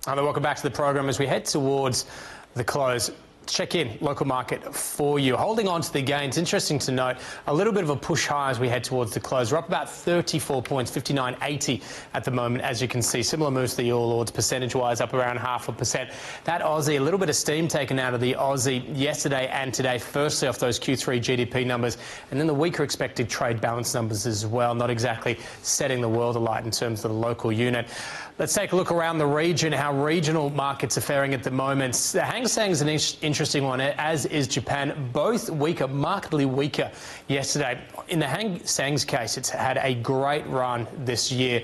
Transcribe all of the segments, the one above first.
Hello, welcome back to the program. As we head towards the close, check in local market for you. Holding on to the gains, interesting to note, a little bit of a push high as we head towards the close. We're up about 34 points, 59.80 at the moment, as you can see. Similar moves to the All Ords, percentage-wise, up around 0.5%. That Aussie, a little bit of steam taken out of the Aussie yesterday and today, firstly off those Q3 GDP numbers, and then the weaker expected trade balance numbers as well, not exactly setting the world alight in terms of the local unit. Let's take a look around the region, how regional markets are faring at the moment. The Hang Seng is an interesting one, as is Japan. Both weaker, markedly weaker yesterday. In the Hang Seng's case, it's had a great run this year.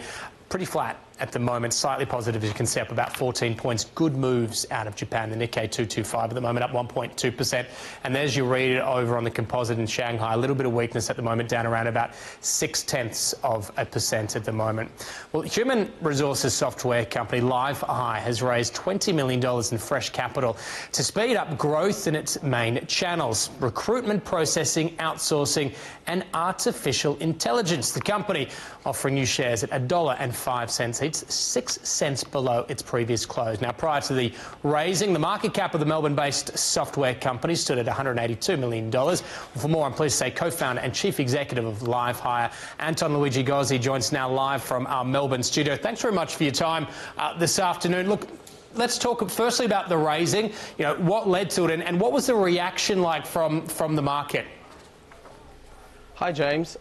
Pretty flat at the moment, slightly positive, as you can see, up about 14 points. Good moves out of Japan. The Nikkei 225 at the moment up 1.2%. And there's you read it over on the composite in Shanghai. A little bit of weakness at the moment, down around about 0.6% at the moment. Well, human resources software company LiveHire has raised $20 million in fresh capital to speed up growth in its main channels: recruitment, processing, outsourcing, and artificial intelligence. The company offering new shares at $1.05 each, 6 cents below its previous close. Now, prior to the raising, the market cap of the Melbourne-based software company stood at $182 million. For more, I'm pleased to say co-founder and chief executive of LiveHire, Antonluigi Gozzi, joins us now live from our Melbourne studio. Thanks very much for your time this afternoon. Look, let's talk firstly about the raising. You know, what led to it, and what was the reaction like from the market? Hi, James.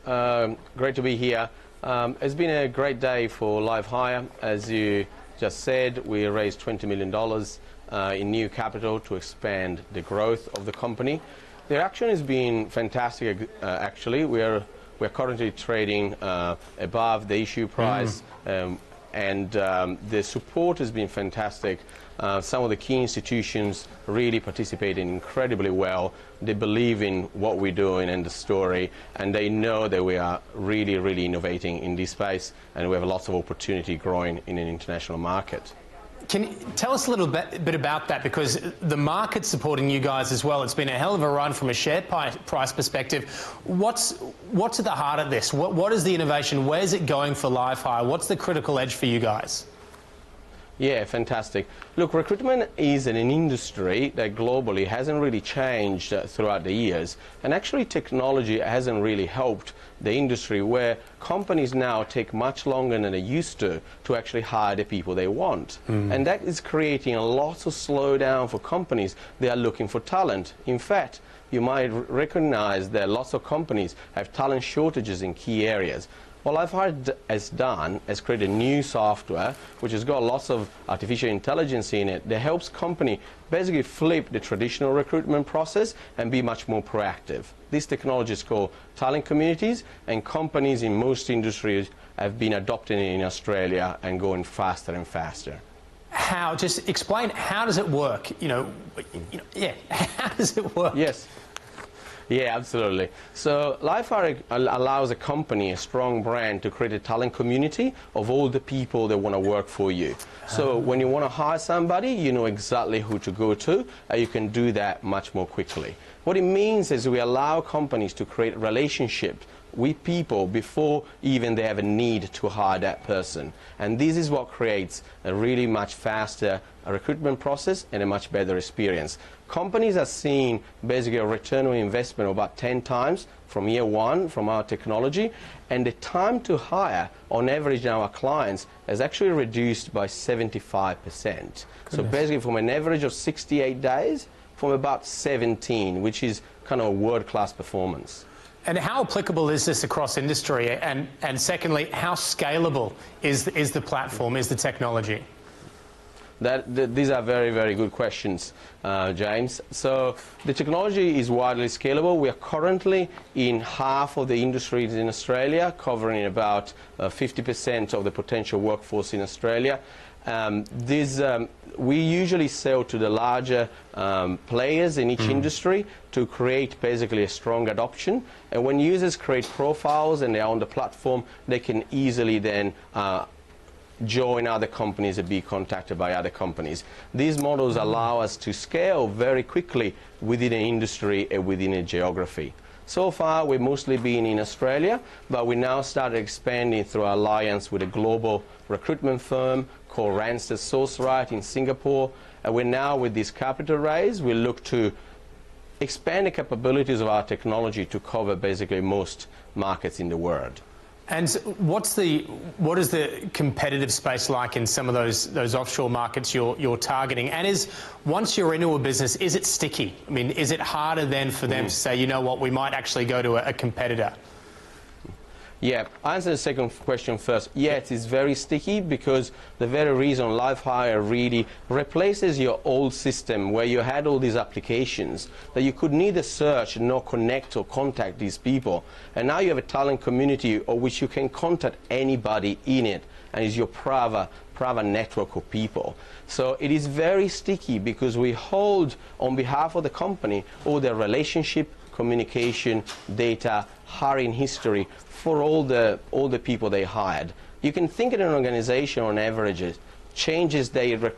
Great to be here. It's been a great day for LiveHire. As you just said, we raised $20 million in new capital to expand the growth of the company. The reaction has been fantastic, actually. We're currently trading above the issue price, and the support has been fantastic. Some of the key institutions really participating incredibly well. They believe in what we're doing and the story, and they know that we are really, really innovating in this space, and we have lots of opportunity growing in an international market. Can you tell us a little bit about that, because the market's supporting you guys as well. It's been a hell of a run from a share price perspective. What's at the heart of this? What is the innovation? Where's it going for LiveHire? What's the critical edge for you guys? Yeah, fantastic. Look, recruitment is an industry that globally hasn't really changed throughout the years. And actually technology hasn't really helped the industry, where companies now take much longer than they used to actually hire the people they want. And that is creating a lot of slowdown for companies. They are looking for talent. In fact, you might recognize that lots of companies have talent shortages in key areas. What LiveHire has done is create a new software which has got lots of artificial intelligence in it that helps company basically flip the traditional recruitment process and be much more proactive. This technology is called talent communities, and companies in most industries have been adopting it in Australia and going faster and faster. How? Just explain, how does it work? Yeah, how does it work? Yes. Yeah, absolutely. So LiveHire allows a company, a strong brand, to create a talent community of all the people that want to work for you. So when you want to hire somebody, you know exactly who to go to, and you can do that much more quickly. What it means is we allow companies to create relationships with people before even they have a need to hire that person. And this is what creates a really much faster recruitment process and a much better experience. Companies are seeing basically a return on investment of about 10 times from year one from our technology, and the time to hire on average in our clients has actually reduced by 75%. So basically from an average of 68 days from about 17, which is kind of a world-class performance. And how applicable is this across industry? And secondly, how scalable is the platform, is the technology? These are very, very good questions, James. So the technology is widely scalable. We are currently in half of the industries in Australia, covering about 50% of the potential workforce in Australia. We usually sell to the larger players in each industry to create basically a strong adoption. And when users create profiles and they're on the platform, they can easily then join other companies and be contacted by other companies. These models allow us to scale very quickly within an industry and within a geography. So far, we've mostly been in Australia, but we now started expanding through our alliance with a global recruitment firm called Randstad Sourceright in Singapore. And we're now, with this capital raise, we look to expand the capabilities of our technology to cover basically most markets in the world. And what is the competitive space like in some of those offshore markets you're targeting? And once you're into a business, is it sticky? I mean, is it harder then for them to say, you know what, we might actually go to a competitor? Yeah, I'll answer the second question first. Yeah, it is very sticky because the very reason LiveHire really replaces your old system where you had all these applications that you could neither search nor connect or contact these people. And now you have a talent community of which you can contact anybody in it, and it's your private network of people. So it is very sticky because we hold on behalf of the company all their relationship, communication, data, hiring history for all the people they hired. You can think of an organization on average changes their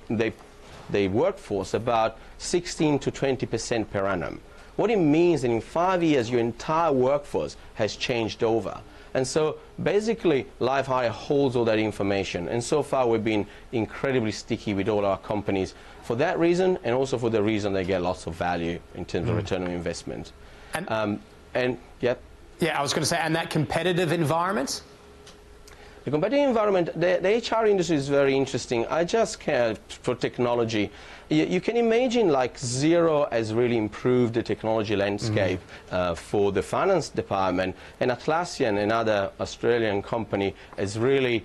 workforce about 16 to 20% per annum. What it means that in 5 years your entire workforce has changed over. And so basically LiveHire holds all that information, and so far we've been incredibly sticky with all our companies for that reason, and also for the reason they get lots of value in terms of return on investment. And yeah. Yeah, I was going to say, and that competitive environment? The competitive environment, the HR industry is very interesting. I just care for technology. You can imagine like Xero has really improved the technology landscape for the finance department, and Atlassian, another Australian company, has really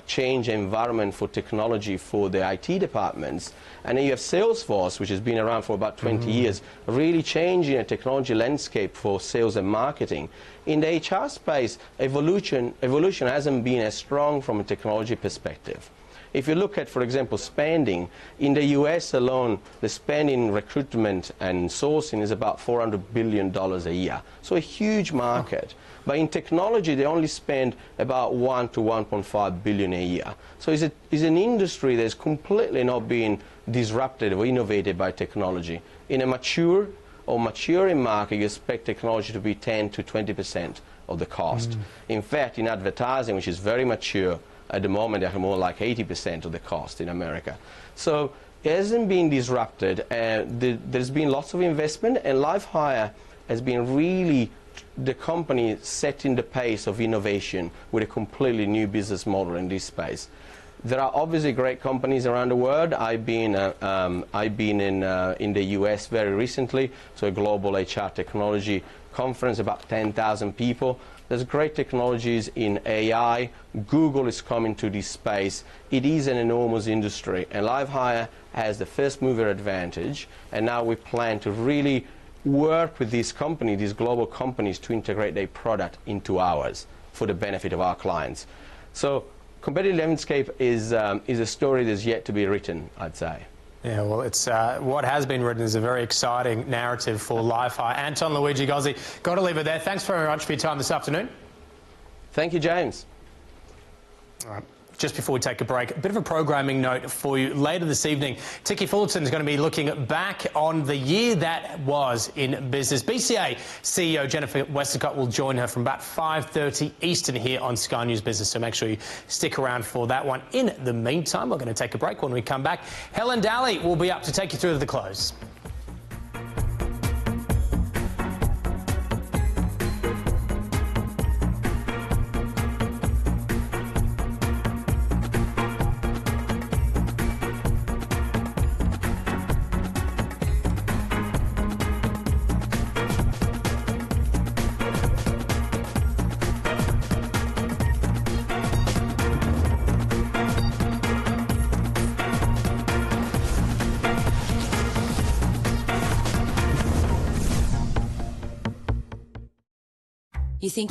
changed the environment for technology for the IT departments. And then you have Salesforce, which has been around for about 20 years, really changing the technology landscape for sales and marketing. In the HR space, evolution hasn't been as strong from a technology perspective. If you look at, for example, spending, in the US alone, the spend in recruitment and sourcing is about $400 billion a year. So a huge market. But in technology, they only spend about 1 to 1.5 billion a year. So it's an industry that's completely not being disrupted or innovated by technology. In a mature or maturing market, you expect technology to be 10 to 20% of the cost. In fact, in advertising, which is very mature, at the moment, they're more like 80% of the cost in America. So it hasn't been disrupted. There's been lots of investment, and LiveHire has been really the company setting the pace of innovation with a completely new business model in this space. There are obviously great companies around the world. I've been in the US very recently, so a global HR technology conference, about 10,000 people. There's great technologies in AI. Google is coming to this space. It is an enormous industry, and LiveHire has the first mover advantage, and now we plan to really work with these companies, these global companies, to integrate their product into ours for the benefit of our clients. So competitive landscape is a story that's yet to be written, I'd say. Yeah, well, it's what has been written is a very exciting narrative for LiveHire. Antonluigi, Gozzi, got to leave it there. Thanks very much for your time this afternoon. Thank you, James. All right. Just before we take a break, a bit of a programming note for you. Later this evening, Tikki Fullerton is going to be looking back on the year that was in business. BCA CEO Jennifer Westacott will join her from about 5:30 Eastern here on Sky News Business, so make sure you stick around for that one. In the meantime, we're going to take a break. When we come back, Helen Daly will be up to take you through to the close. You think